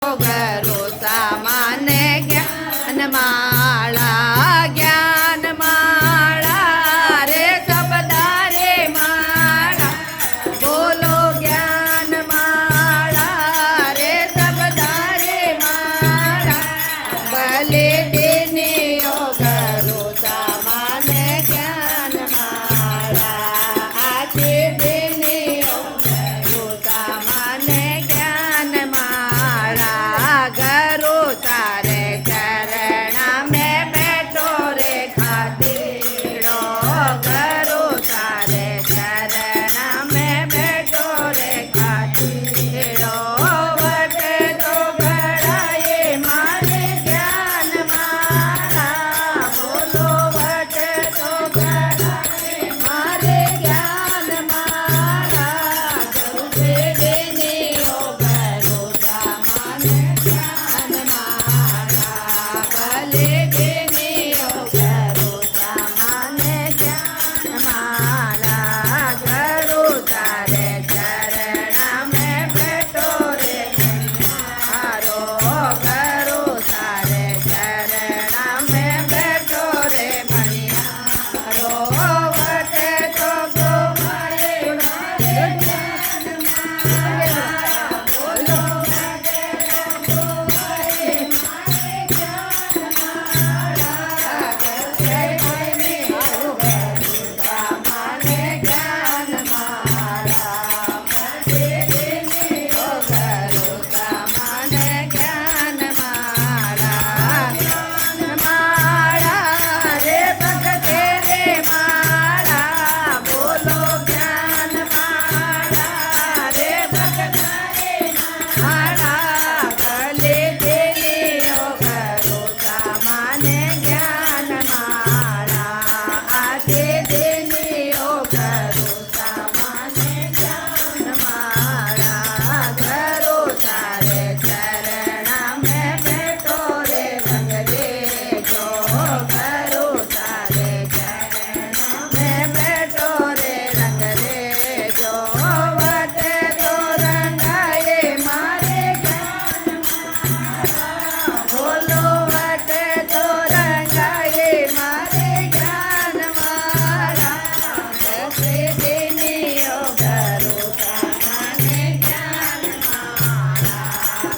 ગરો સામાન્ય જ્ઞાન માળા જ્ઞાન માળા રે શબ્દા રે માળા બોલો જ્ઞાન માળા રે શબ્દા રે માળા ભલે દેને ગરો સામાન્ય જ્ઞાન માળા આજે દેને ગરો સામાન્ય જ્ઞાન માળા ગરો તારે ચરણ મેં બેઠો રે ખાતીડો ગરો તારે ચરણ મેં બેઠો રે ખાતીડો વટે તો ઘડાએ મારે જ્ઞાન માળા બોલો વટે તો ઘડાએ મારે જ્ઞાન માળા ગરુડે દેને ગરો સામાન્ય જ્ઞાન માળા ભલે દેને ગરો સામાન્ય જ્ઞાન માળા ગરો તારે ચરણ મેં બેઠો રે મારો ગરો તારે ચરણ મેં બેઠો રે મણિયારો વટે તો મારે જ્ઞાન માળા બોલો વટે તો મારે જ્ઞાન માળા ગરુડે દેને ગરો સામાન્ય જ્ઞાન માળા ભલે દેને ગરો સામાન્ય જ્ઞાન માળા જ્ઞાન માળા રે ભગતે રે માળા બોલો જ્ઞાન માળા રે ભગતા રે માળા ભલે દેને ગરો સામાન્ય જ્ઞાન માળા આજે દેને ગરો સામાન્ય જ્ઞાન માળા ગરો તારે ચરણ મેં બેઠો રે રંગ રેજો ગરો તારે ચરણ મેં બેઠો રે રંગ રેજો વટે તો રંગાએ મારે જ્ઞાન માળા બોલો વટે તો રંગાએ મારે જ્ઞાન માળા ભલે દેને ગરો સામાન્ય જ્ઞાન માળા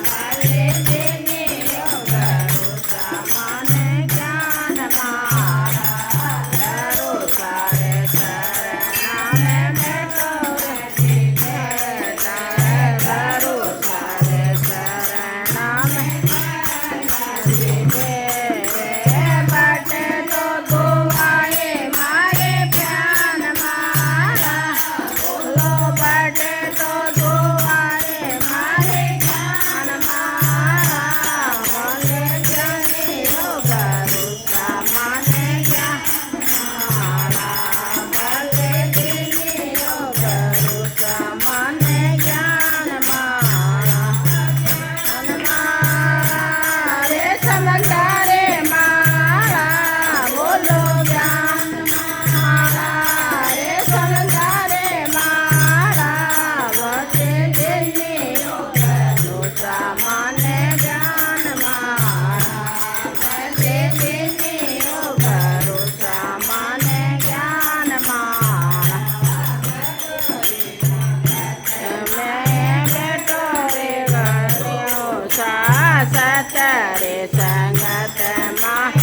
ભલે દેને ગરો સામાન્ય જ્ઞાન માળા ગરો તારે ચરણ મેં બેઠો રે ગરો તારે ચરણ મેં બટે તો ધોવાએ મારે જ્ઞાન માળા બોલો બટે તો ધોવાએ મારે જ્ઞાન માળા ભલે જાને ગરો સામાન્ય જ્ઞાન માળા ભલે દેને ગરો સામાન્ય જ્ઞાન માળા રે સમજતા રે માળા બોલો જ્ઞાન માળા રે સમજતા રે માળા વટે દેને ગરો સામાન્ય જ્ઞાન માળા ભલે દેને ગરો સામાન્ય જ્ઞાન માળા મેં બેઠો રે ગરો સા સત રે સંગતમાં